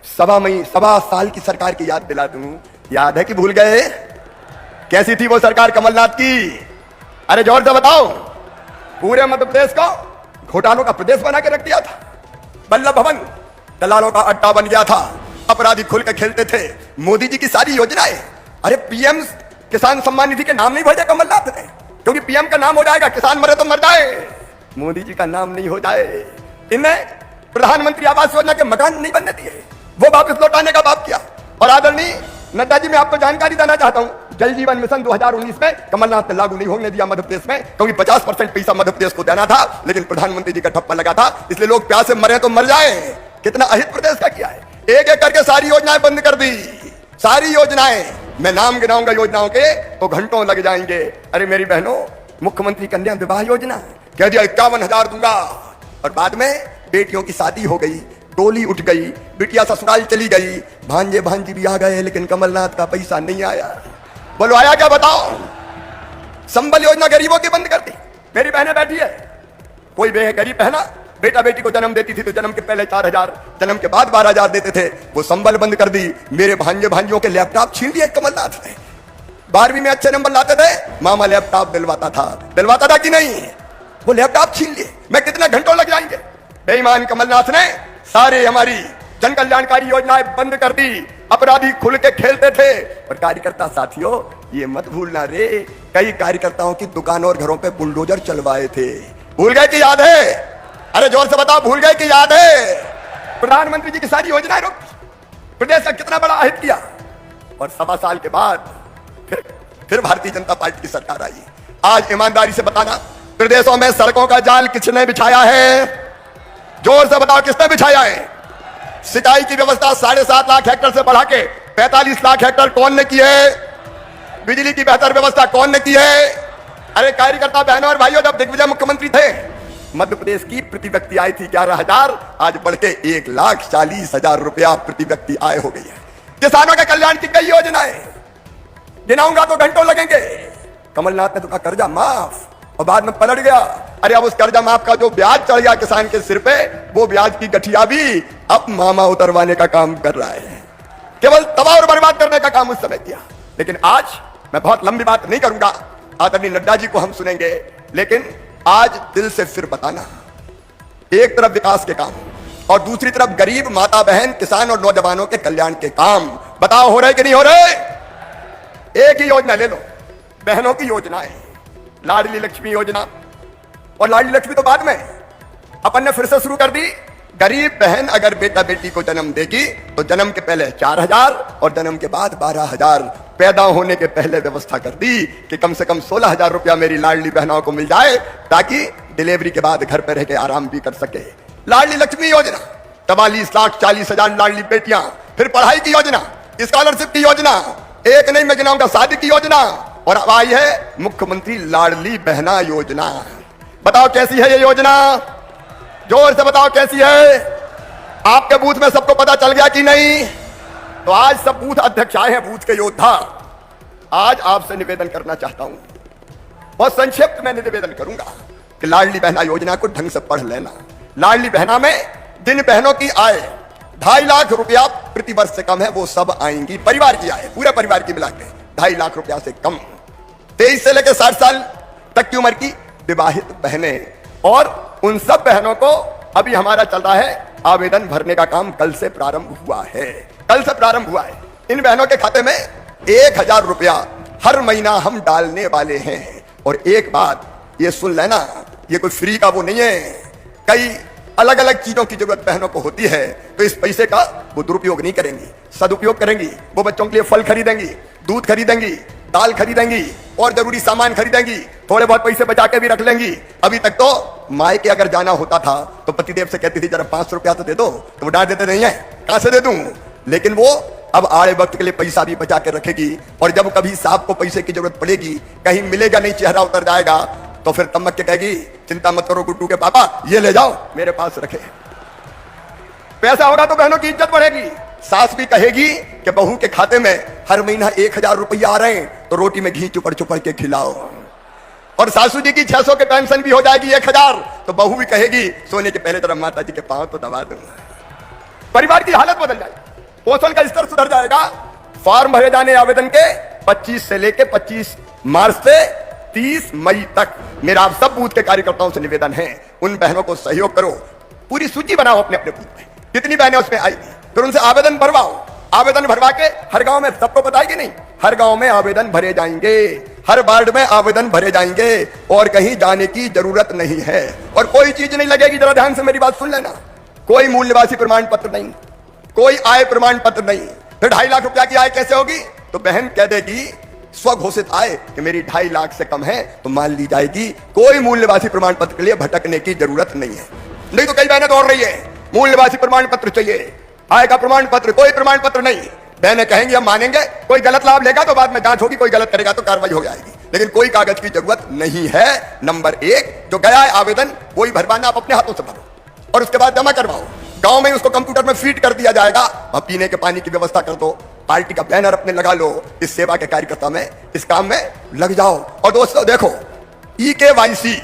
सवा साल की सरकार की याद दिला दूं। याद है कि भूल गए? कैसी थी वो सरकार कमलनाथ की? अरे जोर से बताओ। पूरे मध्य प्रदेश को घोटालों का प्रदेश बना के रख दिया था। बल्लभ भवन दलालों का अड्डा बन गया था। अपराधी खुल के खेलते थे। मोदी जी की सारी योजनाएं, अरे पीएम किसान सम्मान निधि के नाम नहीं भेजा कमलनाथ ने, क्योंकि पीएम का नाम हो जाएगा, किसान मरे तो मर जाए, मोदी जी का नाम नहीं हो जाए। इनने प्रधानमंत्री आवास योजना के मकान नहीं बनने दिए, वो वापस लौटाने का बात किया। और आदरणीय नड्डा जी, मैं आपको जानकारी देना चाहता हूं, जल जीवन मिशन 2019 में कमलनाथ ने लागू नहीं होने दिया मध्य प्रदेश में, क्योंकि 50% पैसा मध्य प्रदेश को देना था, लेकिन प्रधानमंत्री जी का ठप्पा लगा था, इसलिए लोग प्यास से मरे तो मर जाए। कितना अहित प्रदेश का किया है। एक एक करके सारी योजनाएं बंद कर दी। सारी योजनाएं, मैं नाम गिनाऊंगा योजनाओं के तो घंटों लग जाएंगे। अरे मेरी बहनों, मुख्यमंत्री कन्या विवाह योजना कह दिया 51,000 दूंगा, और बाद में बेटियों की शादी हो गई, टोली उठ गई, बिटिया ससुराल चली गई, भांजे भांजी भी आ गए, लेकिन कमलनाथ का पैसा नहीं आया। बोलो आया क्या? बताओ। संबल योजना गरीबों की बंद कर दी। मेरी बहनें बैठी है, कोई गरीब है ना, बेटा बेटी को जन्म देती थी तो जन्म के पहले 4,000, जन्म के बाद 12,000 देते थे, वो संबल बंद कर दी। मेरे भांजे भांजियों के लैपटॉप छीन लिए कमलनाथ ने। 12वीं में अच्छे नंबर लाते थे, मामा लैपटॉप दिलवाता था कि नहीं? वो लैपटॉप छीन लिए। मैं कितने घंटों लग जाएंगे। बेईमान कमलनाथ ने सारे हमारी जन कल्याणकारी योजनाएं बंद कर दी। अपराधी खुल के खेलते थे। और कार्यकर्ता साथियों, ये मत भूलना रे, कई कार्यकर्ताओं की दुकानों और घरों पे बुलडोजर चलवाए थे। भूल गए कि याद है? अरे जोर से बताओ, भूल गए कि याद है? प्रधानमंत्री जी की सारी योजनाएं रोक, प्रदेश का कितना बड़ा अहित किया। और सवा साल के बाद फिर भारतीय जनता पार्टी की सरकार आई। आज ईमानदारी से बताना, प्रदेशों में सड़कों का जाल किसने बिछाया है? जोर से बताओ, किसने बिछाया है? सिंचाई की व्यवस्था 7.5 लाख हेक्टेयर से बढ़ा के 45 लाख हेक्टेयर कौन ने की है? बिजली की बेहतर व्यवस्था कौन ने की है? अरे कार्यकर्ता बहनों और भाइयों, जब दिग्विजय मुख्यमंत्री थे, मध्य प्रदेश की प्रति व्यक्ति आय थी 11,000, आज बढ़ के 1,40,000 रुपया प्रति व्यक्ति आय हो गई है। किसानों के कल्याण की कई योजनाएं गिनाऊंगा तो घंटों लगेंगे। कमलनाथ ने तो कहा कर्जा माफ, और बाद में पलट गया। अरे अब उस कर्जा माफ का जो ब्याज चढ़ गया किसान के सिर पे, वो ब्याज की गठिया भी अब मामा उतरवाने का काम कर रहा है। केवल तबाह और बर्बाद करने का काम उस समय किया। लेकिन आज मैं बहुत लंबी बात नहीं करूंगा, आदरणीय नड्डा जी को हम सुनेंगे, लेकिन आज दिल से फिर बताना, एक तरफ विकास के काम और दूसरी तरफ गरीब माता बहन किसान और नौजवानों के कल्याण के काम, बताओ हो रहे कि नहीं हो रहे? एक ही योजना ले लो, बहनों की योजनाएं, लाडली लक्ष्मी योजना, और लाडली लक्ष्मी तो बाद में अपन ने फिर से शुरू कर दी। गरीब बहन अगर बेटा बेटी को जन्म देगी तो जन्म के पहले 4,000 और जन्म के बाद 12,000, पैदा होने के पहले व्यवस्था कर दी कि कम से कम 16,000 रुपया मेरी लाडली बहनों को मिल जाए, ताकि डिलीवरी के बाद घर पर रह के आराम भी कर सके। लाडली लक्ष्मी योजना 44,40,000 लाडली बेटियां, फिर पढ़ाई की योजना, स्कॉलरशिप की योजना, एक नहीं मैं गिनाऊंगा, शादी की योजना, और अब आई है मुख्यमंत्री लाडली बहना योजना। बताओ कैसी है ये योजना? जोर से बताओ कैसी है? आपके बूथ में सबको पता चल गया कि नहीं? तो आज सब बूथ अध्यक्ष आए हैं, बूथ के योद्धा। आज आपसे निवेदन करना चाहता हूं, बहुत संक्षिप्त में निवेदन करूंगा कि लाडली बहना योजना को ढंग से पढ़ लेना। लाडली बहना में जिन बहनों की आय 2.5 लाख रुपया प्रति वर्ष से कम है, वो सब आएंगी। परिवार की आय, पूरे परिवार की मिला के 2.5 लाख रुपया से कम, 23 से लेकर 60 साल तक की उम्र की विवाहित बहनें, और उन सब बहनों को अभी हमारा चल रहा है आवेदन भरने का काम, कल से प्रारंभ हुआ है। कल से प्रारंभ हुआ है। इन बहनों के खाते में 1,000 रुपया हर महीना हम डालने वाले हैं। और एक बात ये सुन लेना, ये कोई फ्री का वो नहीं है। कई अलग अलग चीजों की जरूरत बहनों को होती है, तो इस पैसे का वो दुरुपयोग नहीं करेंगी, सदुपयोग करेंगी। वो बच्चों के लिए फल खरीदेंगी, दूध खरीदेंगी, दाल खरीदेंगी, और जरूरी सामान खरीदेंगी, थोड़े बहुत पैसे बचा के भी रख लेंगी। अभी तक तो माई के अगर जाना होता था तो पतिदेव से कहती थी जरा 500 रुपया तो दे दो, तो वो डांट देते नहीं है, कहां से दे दूं। लेकिन वो अब आड़े वक्त के लिए पैसा भी बचा के रखेगी, और जब कभी साहब को पैसे की जरूरत पड़ेगी, कहीं मिलेगा नहीं, चेहरा उतर जाएगा, तो फिर तमक के कहेगी चिंता मत करो गुड्डू के पापा, ये ले जाओ मेरे पास रखे। पैसा होगा तो बहनों की इज्जत बढ़ेगी। सास भी कहेगी कि बहू के खाते में हर महीना 1,000 रुपया आ रहे हैं, तो रोटी में घी चुपड़ चुपड़ के खिलाओ। और सासू जी की 600 के पेंशन भी हो जाएगी 1,000, तो बहू भी कहेगी सोने के पहले तरफ माता जी के पांव तो दबा दूंगा। परिवार की हालत बदल जाएगी। पोषण का स्तर सुधर जाएगा। फॉर्म भरे जाने आवेदन के 25 से लेके 25 मार्च से 30 मई तक मेरा आप सब बूथ के कार्यकर्ताओं से निवेदन है, उन बहनों को सहयोग करो, पूरी सूची बनाओ अपने अपने बूथ में, कितनी बहनें उसमें आएगी, फिर उनसे आवेदन भरवाओ। आवेदन भरवा के हर गांव में, सबको बताएगी नहीं, हर गांव में आवेदन भरे जाएंगे, हर वार्ड में आवेदन भरे जाएंगे और कहीं जाने की जरूरत नहीं है। और कोई चीज नहीं लगेगी, जरा ध्यान से मेरी बात सुन लेना। कोई मूल निवासी प्रमाण पत्र नहीं, कोई आय प्रमाण पत्र नहीं। फिर 2.5 लाख रुपया की आय कैसे होगी? तो बहन कह देगी स्वघोषित आय कि मेरी 2.5 लाख से कम है तो मान ली जाएगी। कोई मूल निवासी प्रमाण पत्र के लिए भटकने की जरूरत नहीं है। नहीं तो कई बहनें दौड़ रही है, मूल निवासी प्रमाण पत्र चाहिए, आय का प्रमाण पत्र, कोई प्रमाण पत्र नहीं। बहनें कहेंगी हम मानेंगे, कोई गलत लाभ लेगा तो बाद में जांच होगी, कोई गलत करेगा तो कार्रवाई हो जाएगी, लेकिन कोई कागज की जरूरत नहीं है। नंबर 1 जो गया है आवेदन वही भरवाना, आप अपने हाथों से भरो और उसके बाद जमा करवाओ। गांव में उसको कंप्यूटर में फीड कर दिया जाएगा, अब पीने के पानी की व्यवस्था कर दो, पार्टी का बैनर अपने लगा लो, इस सेवा के कार्यकर्ता में, इस काम में लग जाओ। और दोस्तों देखो, EKYC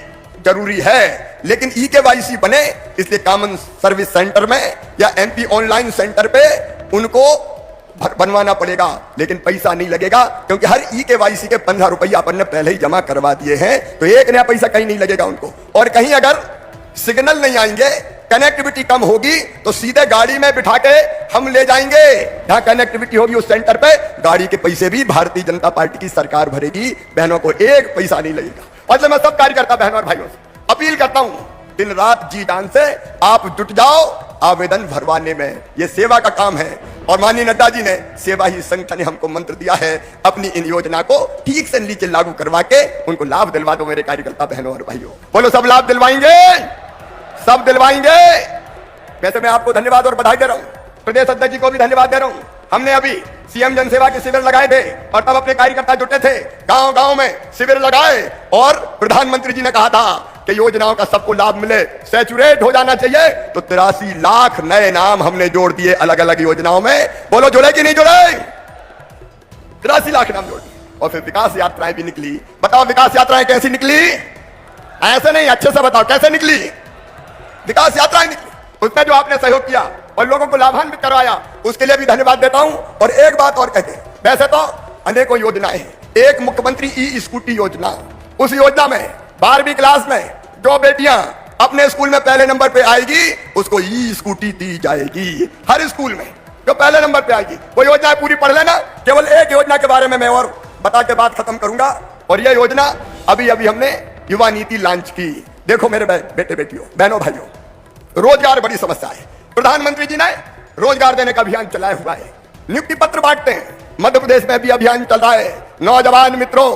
जरूरी है, लेकिन EKYC बने इसलिए कॉमन सर्विस सेंटर में या MP ऑनलाइन सेंटर पे उनको बनवाना पड़ेगा, लेकिन पैसा नहीं लगेगा, क्योंकि हर EKYC के 15 रुपया अपन ने पहले ही जमा करवा दिए हैं, तो 1 नया पैसा कहीं नहीं लगेगा उनको। और कहीं अगर सिग्नल नहीं आएंगे, कनेक्टिविटी कम होगी, तो सीधे गाड़ी में बिठा के हम ले जाएंगे, जहां कनेक्टिविटी होगी उस सेंटर पे, गाड़ी के पैसे भी भारतीय जनता पार्टी की सरकार भरेगी, बहनों को 1 पैसा नहीं लगेगा। मतलब मैं सब कार्यकर्ता बहनों और भाइयों से अपील करता हूं, दिन रात जी जान से आप जुट जाओ आवेदन भरवाने में, यह सेवा का काम है। और माननीय नड्डा जी ने सेवा ही संगठन ने हमको मंत्र दिया है, अपनी इन योजना को ठीक से नीचे लागू करवा के उनको लाभ दिलवा दो मेरे कार्यकर्ता बहनों और भाइयों। बोलो सब लाभ दिलवाएंगे, सब दिलवाएंगे। वैसे मैं आपको धन्यवाद और बधाई दे रहा हूं, प्रदेश अध्यक्ष जी को भी धन्यवाद दे रहा हूं। हमने अभी सीएम जनसेवा के शिविर लगाए थे और तब अपने कार्यकर्ता जुटे थे, गांव गांव में शिविर लगाए और प्रधानमंत्री जी ने कहा था कि योजनाओं का सबको लाभ मिले, सैचुरेट हो जाना चाहिए, तो 83 लाख नए नाम हमने जोड़ दिए अलग अलग योजनाओं में। बोलो जुड़े कि नहीं जुड़े? 83 लाख नाम जोड़ दिए। और फिर विकास यात्राएं भी निकली। बताओ विकास यात्राएं कैसी निकली? ऐसे नहीं, अच्छे से बताओ कैसे निकली विकास यात्राएं निकली। उसमें जो आपने सहयोग किया और लोगों को लाभान्वित करवाया, उसके लिए भी धन्यवाद देता हूं। और एक बात और कहते, वैसे तो अनेकों योजनाएं हैं, एक मुख्यमंत्री ई-स्कूटी योजना, उस योजना में 12वीं क्लास में जो बेटियां अपने स्कूल में पहले नंबर पे आएगी उसको ई-स्कूटी दी जाएगी, हर स्कूल में जो पहले नंबर पे आएगी। वो योजना पूरी पढ़ लेना। केवल एक योजना के बारे में मैं और बता के बात खत्म करूंगा, और यह योजना अभी अभी हमने युवा नीति लॉन्च की। देखो मेरे बेटे बेटियों, बहनों भाइयों, रोजगार बड़ी समस्या है। प्रधानमंत्री जी ने रोजगार देने का अभियान चलाया हुआ है, नियुक्ति पत्र बांटते हैं। मध्य प्रदेश में भी अभियान चल रहा है। नौजवान मित्रों,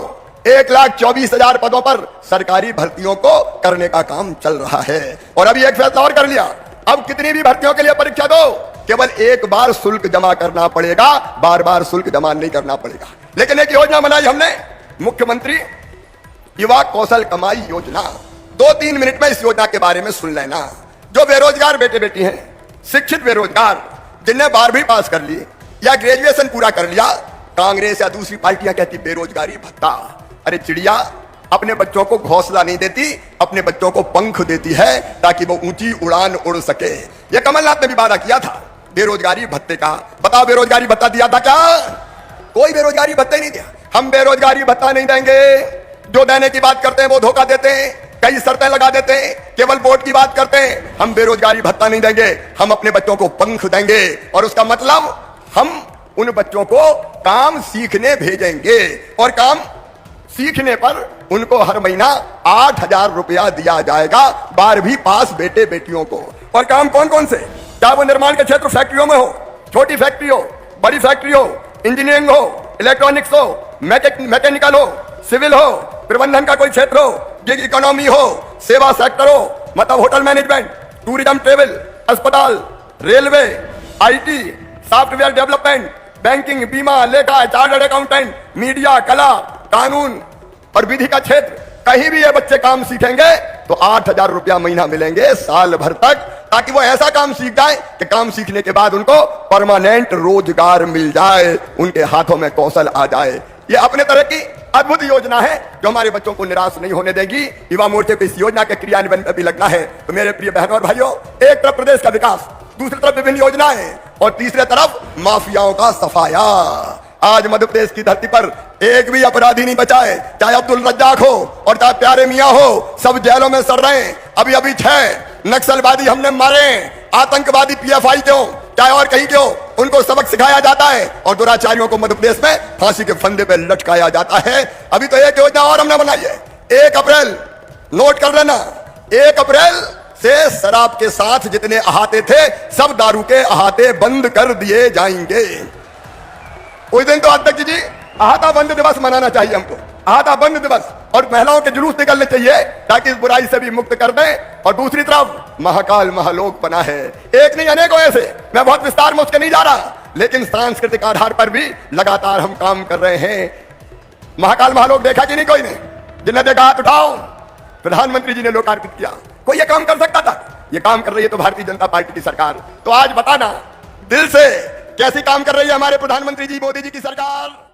1,24,000 पदों पर सरकारी भर्तियों को करने का काम चल रहा है। और अभी एक फैसला और कर लिया, अब कितनी भी भर्तियों के लिए परीक्षा दो, केवल एक बार शुल्क जमा करना पड़ेगा, बार बार शुल्क जमा नहीं करना पड़ेगा। लेकिन एक योजना बनाई हमने, मुख्यमंत्री युवा कौशल कमाई योजना। 2-3 मिनट में इस योजना के बारे में सुन लेना। जो बेरोजगार बेटे बेटी हैं, शिक्षित बेरोजगार, जिन्हें 12वीं पास कर ली या ग्रेजुएशन पूरा कर लिया, कांग्रेस या दूसरी पार्टियां कहती बेरोजगारी भत्ता। अरे चिड़िया अपने बच्चों को घोंसला नहीं देती, अपने बच्चों को पंख देती है ताकि वो ऊंची उड़ान उड़ सके। ये कमलनाथ ने भी वादा किया था बेरोजगारी भत्ते का। बताओ बेरोजगारी भत्ता दिया था क्या? कोई बेरोजगारी भत्ते नहीं दिया। हम बेरोजगारी भत्ता नहीं देंगे। जो देने की बात करते हैं वो धोखा देते हैं, कई शर्तें लगा देते हैं, केवल वोट की बात करते हैं। हम बेरोजगारी भत्ता नहीं देंगे, हम अपने बच्चों को पंख देंगे। और उसका मतलब हम उन बच्चों को काम सीखने भेजेंगे और काम सीखने पर उनको हर महीना 8,000 रुपया दिया जाएगा, 12वीं पास बेटे बेटियों को। और काम कौन कौन से? चाहे वो निर्माण के क्षेत्र फैक्ट्रियों में हो, छोटी फैक्ट्री हो, बड़ी फैक्ट्री हो, इंजीनियरिंग हो, इलेक्ट्रॉनिक्स हो, मैकेनिकल हो, सिविल हो, प्रबंधन का कोई क्षेत्र हो, गिग इकोनॉमी हो, सेवा सेक्टर हो, मतलब होटल मैनेजमेंट, टूरिज्म ट्रेवल, अस्पताल, railway, IT, software development, banking, बीमा, लेखा, चार्टर्ड अकाउंटेंट, मीडिया, कला, कानून और विधि का क्षेत्र, कहीं भी ये बच्चे काम सीखेंगे तो 8,000 रुपया महीना मिलेंगे साल भर तक, ताकि वो ऐसा काम सीख जाए कि काम सीखने के बाद उनको परमानेंट रोजगार मिल जाए, उनके हाथों में कौशल आ जाए। ये अपने तरह की अद्भुत योजना है जो हमारे बच्चों को निराश नहीं होने देगी। युवा मोर्चे को इस योजना के क्रियान्वयन में भी लगना है। तो मेरे प्रिय बहनों और भाइयों, एक तरफ प्रदेश का विकास, दूसरी तरफ विभिन्न योजनाएं और तीसरे तरफ माफियाओं का सफाया। आज मध्य प्रदेश की धरती पर एक भी अपराधी नहीं बचा है, चाहे अब्दुल रज्जाक हो और चाहे प्यारे मियां हो, सब जेलों में सड़ रहे हैं। अभी अभी 6 नक्सलवादी हमने मारे, आतंकवादी पीएफआई के हो चाहे और कहीं के हो, उनको सबक सिखाया जाता है और दुराचारियों को मध्य प्रदेश में फांसी के फंदे पे लटकाया जाता है। अभी तो एक योजना और हमने बनाई है, 1 अप्रैल नोट कर लेना, 1 अप्रैल से शराब के साथ जितने अहाते थे सब दारू के अहाते बंद कर दिए जाएंगे। उस दिन तो अध्यक्ष जी अहाता बंद दिवस मनाना चाहिए हमको, अहाता बंद दिवस, और महिलाओं के जुलूस निकलने चाहिए ताकि इस बुराई से भी मुक्त कर दें। और दूसरी तरफ महाकाल महालोक बना है, एक नहीं अनेकों ऐसे, मैं बहुत विस्तार में उसके नहीं जा रहा, लेकिन सांस्कृतिक आधार पर भी लगातार हम काम कर रहे हैं। महाकाल महालोक देखा कि नहीं कोई ने? जिन्हें देखा हाथ उठाओ। प्रधानमंत्री जी ने लोकार्पित किया, कोई ये काम कर सकता था? ये काम कर रही है तो भारतीय जनता पार्टी की सरकार। तो आज बताना दिल से कैसी काम कर रही है हमारे प्रधानमंत्री जी मोदी जी की सरकार।